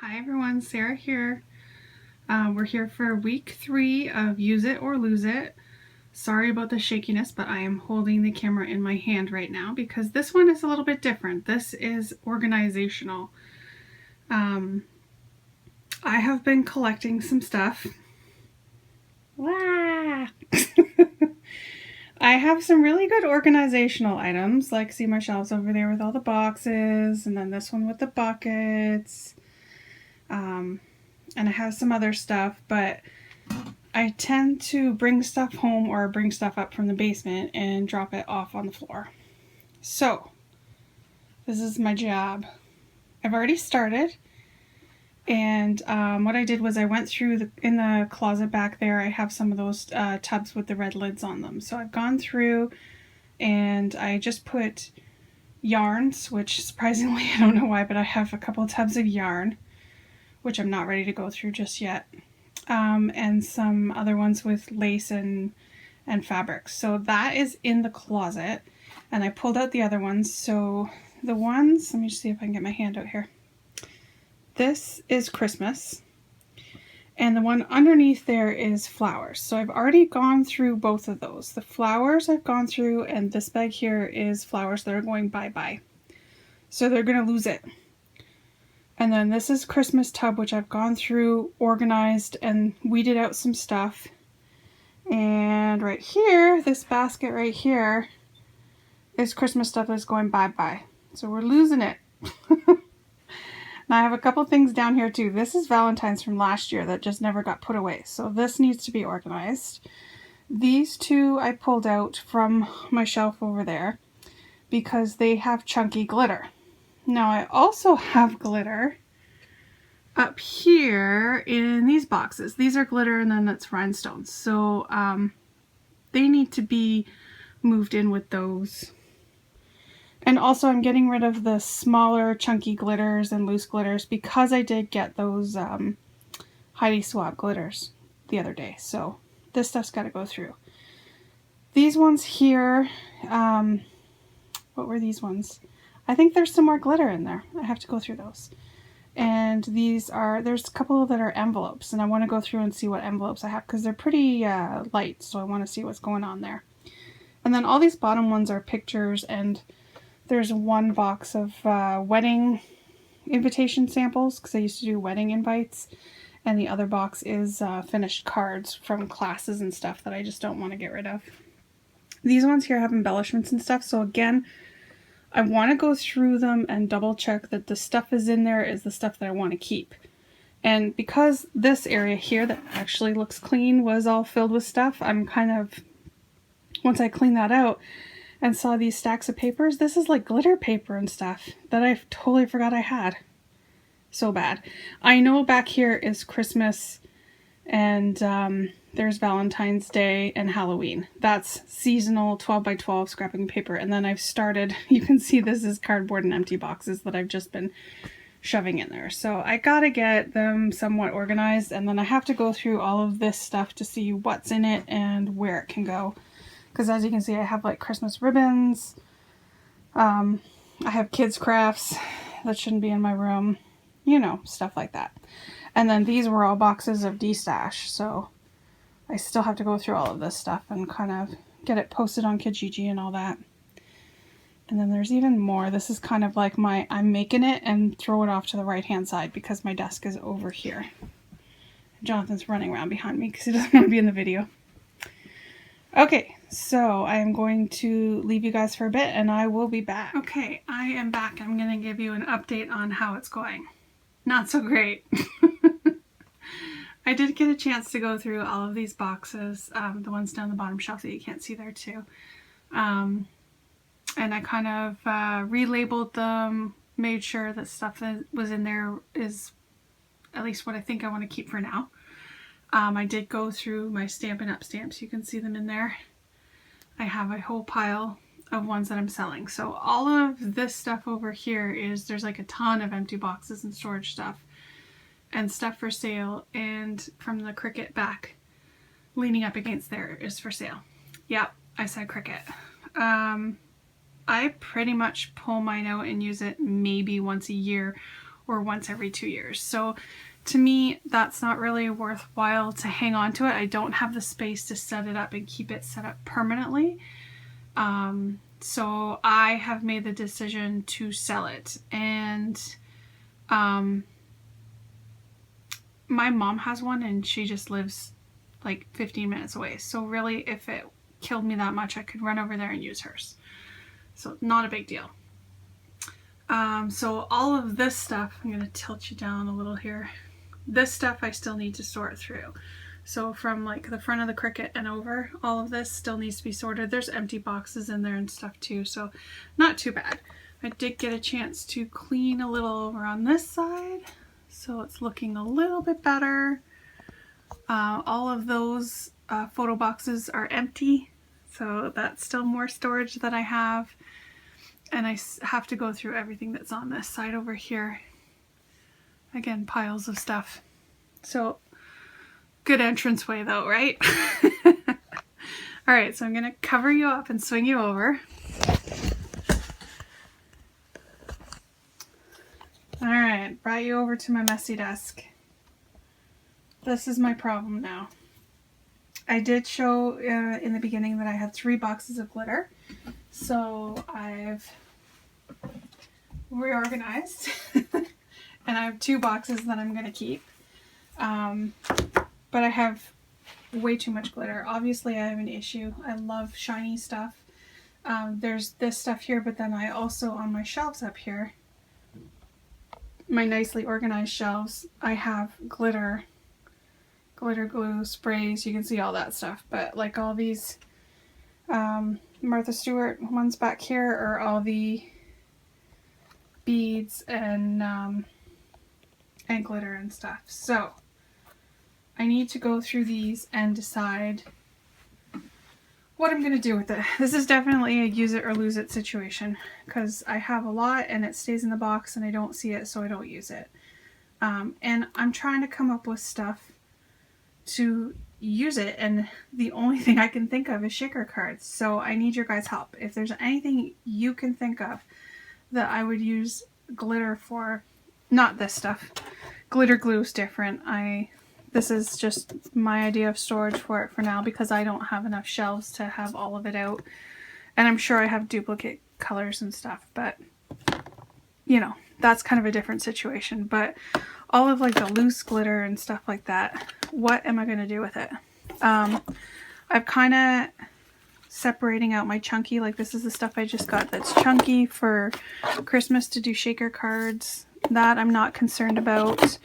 Hi everyone, Sarah here. We're here for week 3 of Use It or Lose It. Sorry about the shakiness, but I am holding the camera in my hand right now because this one is a little bit different. This is organizational. I have been collecting some stuff. Wah! I have some really good organizational items, like see my shelves over there with all the boxes, and then this one with the buckets. And I have some other stuff, but I tend to bring stuff home or bring stuff up from the basement and drop it off on the floor. So, this is my job. I've already started, and what I did was I went through in the closet back there. I have some of those tubs with the red lids on them. So I've gone through and I just put yarns, which surprisingly, I don't know why, but I have a couple of tubs of yarn, which I'm not ready to go through just yet. And some other ones with lace and fabrics. So that is in the closet, and I pulled out the other ones. So the ones, let me just see if I can get my hand out here. This is Christmas, and the one underneath there is flowers. So I've already gone through both of those. The flowers I've gone through, and this bag here is flowers that are going bye-bye. So they're going to lose it. And then this is Christmas tub, which I've gone through, organized, and weeded out some stuff. And right here, this basket right here is Christmas stuff that's going bye-bye. So we're losing it. Now I have a couple things down here too. This is Valentine's from last year that just never got put away. So this needs to be organized. These two I pulled out from my shelf over there because they have chunky glitter. Now I also have glitter up here in these boxes. These are glitter and then that's rhinestones. So they need to be moved in with those. And also I'm getting rid of the smaller chunky glitters and loose glitters because I did get those Heidi Swap glitters the other day. So this stuff's got to go through. These ones here, what were these ones? I think there's some more glitter in there. I have to go through those. And these are, there's a couple that are envelopes, and I want to go through and see what envelopes I have because they're pretty light, so I want to see what's going on there. And then all these bottom ones are pictures, and there's one box of wedding invitation samples because I used to do wedding invites, and the other box is finished cards from classes and stuff that I just don't want to get rid of. These ones here have embellishments and stuff, so again, I want to go through them and double check that the stuff is in there is the stuff that I want to keep. And because this area here that actually looks clean was all filled with stuff, I'm kind of, once I clean that out and saw these stacks of papers, this is like glitter paper and stuff that I totally forgot I had. So bad. I know back here is Christmas and there's Valentine's Day and Halloween. That's seasonal 12 by 12 scrapping paper. And then I've started, you can see this is cardboard and empty boxes that I've just been shoving in there. So I gotta get them somewhat organized, and then I have to go through all of this stuff to see what's in it and where it can go. Because as you can see, I have like Christmas ribbons. I have kids crafts that shouldn't be in my room. You know, stuff like that. And then these were all boxes of D-Stash, so I still have to go through all of this stuff and kind of get it posted on Kijiji and all that. And then there's even more. This is kind of like my, I'm making it and throw it off to the right-hand side because my desk is over here. Jonathan's running around behind me because he doesn't want to be in the video. Okay, so I am going to leave you guys for a bit and I will be back. Okay, I am back. I'm going to give you an update on how it's going. Not so great. I did get a chance to go through all of these boxes, the ones down the bottom shelf that you can't see there too. And I kind of relabeled them, made sure that stuff that was in there is at least what I think I want to keep for now. I did go through my Stampin' Up! Stamps. You can see them in there. I have a whole pile of ones that I'm selling. So all of this stuff over here is, there's like a ton of empty boxes and storage stuff and stuff for sale, and from the Cricut back leaning up against there is for sale. Yep, I said Cricut. I pretty much pull mine out and use it maybe once a year or once every 2 years. So to me, that's not really worthwhile to hang on to it. I don't have the space to set it up and keep it set up permanently. So I have made the decision to sell it. And my mom has one and she just lives like 15 minutes away. So really, if it killed me that much, I could run over there and use hers. So not a big deal. So all of this stuff, I'm going to tilt you down a little here. This stuff I still need to sort through. So from like the front of the Cricut and over, all of this still needs to be sorted. There's empty boxes in there and stuff too, so not too bad. I did get a chance to clean a little over on this side, so it's looking a little bit better. All of those photo boxes are empty, so that's still more storage that I have. And I have to go through everything that's on this side over here. Again, piles of stuff. So, good entranceway though, right? Alright, so I'm going to cover you up and swing you over. Alright, brought you over to my messy desk. This is my problem now. I did show in the beginning that I had 3 boxes of glitter. So I've reorganized. And I have 2 boxes that I'm going to keep. But I have way too much glitter. Obviously, I have an issue. I love shiny stuff. There's this stuff here, but then I also, on my shelves up here, my nicely organized shelves, I have glitter glue, sprays. You can see all that stuff. But like all these Martha Stewart ones back here are all the beads and glitter and stuff. So I need to go through these and decide what I'm going to do with it. This is definitely a use it or lose it situation because I have a lot and it stays in the box and I don't see it, so I don't use it. And I'm trying to come up with stuff to use it, and the only thing I can think of is shaker cards. So I need your guys' help. If there's anything you can think of that I would use glitter for, not this stuff. Glitter glue is different. This is just my idea of storage for it for now because I don't have enough shelves to have all of it out. And I'm sure I have duplicate colors and stuff, but you know, that's kind of a different situation. But all of like the loose glitter and stuff like that, what am I going to do with it? I've kind of separating out my chunky, like this is the stuff I just got that's chunky for Christmas to do shaker cards. That I'm not concerned about.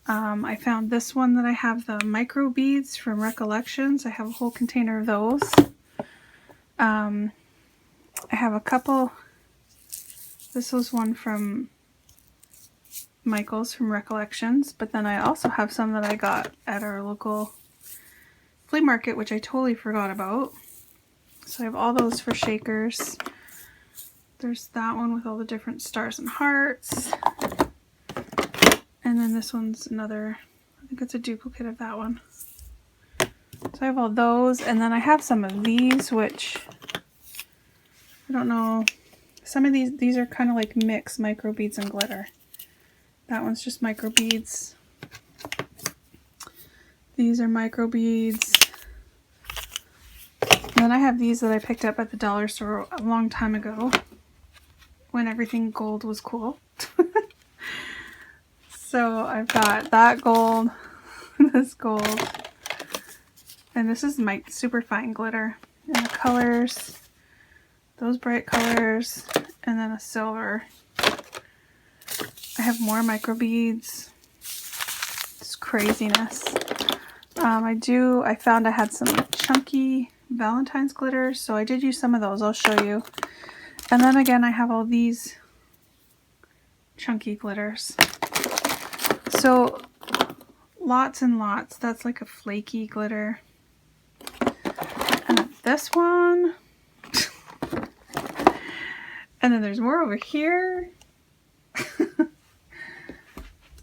I found this one that I have the micro beads from Recollections. I have a whole container of those. I have a couple. This was one from Michael's from Recollections, but then I also have some that I got at our local flea market, which I totally forgot about. So I have all those for shakers. There's that one with all the different stars and hearts. And then this one's another, I think it's a duplicate of that one. So I have all those, and then I have some of these, which I don't know. Some of these are kind of like mixed micro beads and glitter. That one's just micro beads. These are micro beads. And then I have these that I picked up at the dollar store a long time ago when everything gold was cool. So I've got that gold, this gold, and this is my super fine glitter. And the colors, those bright colors, and then a silver. I have more micro beads. It's craziness. I found I had some chunky Valentine's glitters, so I did use some of those. I'll show you. And then again, I have all these chunky glitters. So lots and lots. That's like a flaky glitter. And then this one. And then there's more over here.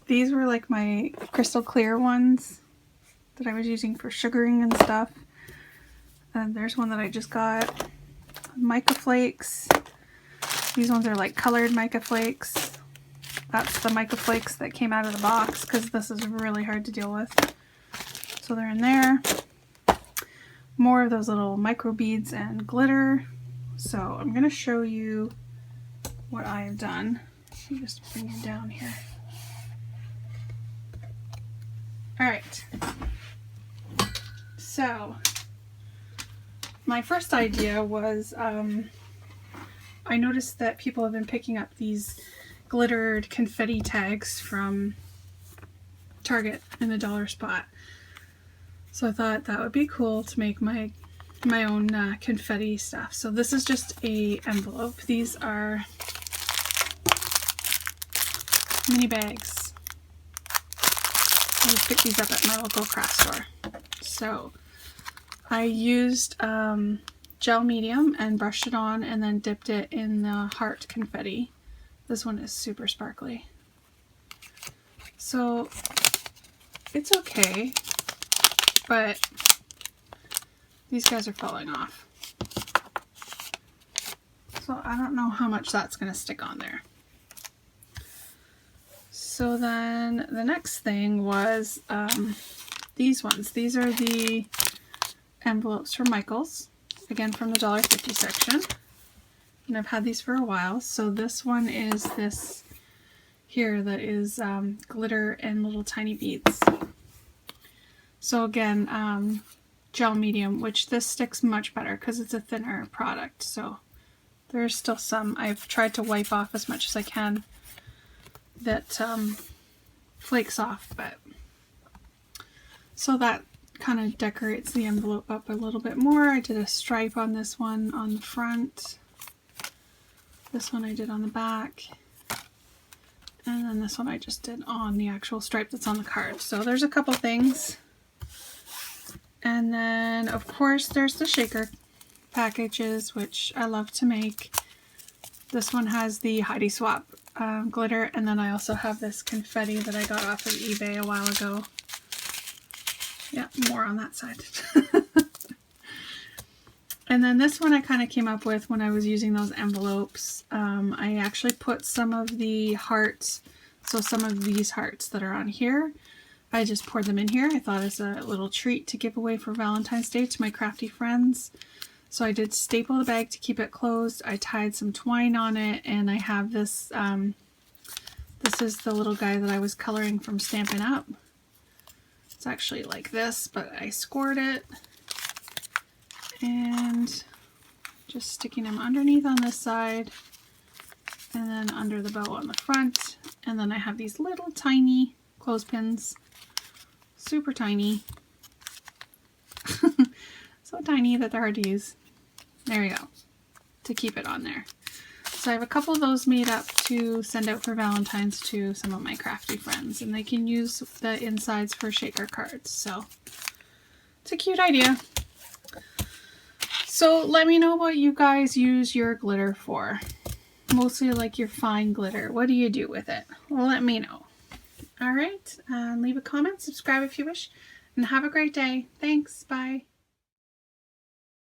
These were like my crystal clear ones that I was using for sugaring and stuff. And there's one that I just got. Mica flakes. These ones are like colored mica flakes. That's the microflakes that came out of the box because this is really hard to deal with. So they're in there. More of those little micro beads and glitter. So I'm going to show you what I have done. Let me just bring it down here. Alright. So my first idea was I noticed that people have been picking up these glittered confetti tags from Target in a dollar spot. So I thought that would be cool to make my own confetti stuff. So this is just a envelope. These are mini bags. I just picked these up at my local craft store. So I used gel medium and brushed it on and then dipped it in the heart confetti. This one is super sparkly. So it's okay, but these guys are falling off. So I don't know how much that's going to stick on there. So then the next thing was these ones. These are the envelopes from Michael's, again from the $1.50 section. And I've had these for a while. So this one is this here that is glitter and little tiny beads. So again, gel medium, which this sticks much better because it's a thinner product. So there's still some I've tried to wipe off as much as I can that flakes off, but so that kind of decorates the envelope up a little bit more. I did a stripe on this one on the front. This one I did on the back. And then this one I just did on the actual stripe that's on the card. So there's a couple things. And then of course there's the shaker packages, which I love to make. This one has the Heidi Swap glitter, and then I also have this confetti that I got off of eBay a while ago. Yeah, more on that side. And then this one I kind of came up with when I was using those envelopes. I actually put some of the hearts, so some of these hearts that are on here, I just poured them in here. I thought as a little treat to give away for Valentine's Day to my crafty friends. So I did staple the bag to keep it closed. I tied some twine on it, and I have this, this is the little guy that I was coloring from Stampin' Up. It's actually like this, but I scored it. And just sticking them underneath on this side, and then under the bow on the front. And then I have these little tiny clothespins, super tiny. So tiny that they're hard to use. There you go, to keep it on there. So I have a couple of those made up to send out for Valentine's to some of my crafty friends, and they can use the insides for shaker cards. So it's a cute idea. So let me know what you guys use your glitter for. Mostly like your fine glitter. What do you do with it? Well, let me know. Alright, leave a comment, subscribe if you wish, and have a great day. Thanks, bye.